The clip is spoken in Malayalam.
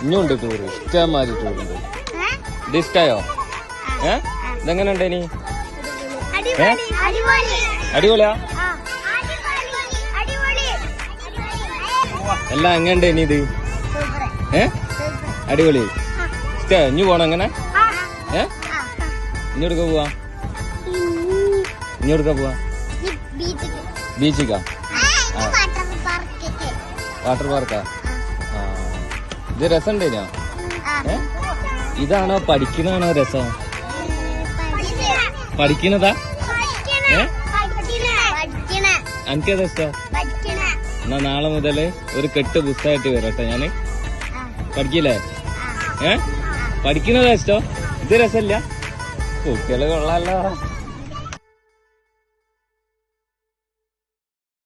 ഇനിയുണ്ട് ടൂറ്, ഇഷ്ടമാതിരി ടൂറുണ്ട്. ഇത് ഇഷ്ടായോ? ഇതെങ്ങനെ ഉണ്ട് ഇനി? അടിപൊളിയാ? എല്ലാം എങ്ങനെയുണ്ട് ഇനി ഇത്? അടിപൊളി ഇഷ്ടാ? ഇനി പോണം എങ്ങനെ? ഇനി എടുക്ക പോവാ? ഇനി എടുക്ക പോവാ? ബീച്ചിക്കാ? വാട്ടർ പാർക്കാ? ഇത് രസമുണ്ടേനോ? ഇതാണോ പഠിക്കുന്നതാണോ രസം? പഠിക്കുന്നതാ? എനിക്കതാ ഇഷ്ടം. എന്നാ നാളെ മുതല് ഒരു കെട്ട് പുസ്തകമായിട്ട് വരട്ടെ ഞാന്. പഠിക്കില്ലേ? പഠിക്കുന്നതാ ഇഷ്ടം? ഇത് രസമില്ല? കുട്ടികള് കൊള്ളാലോ.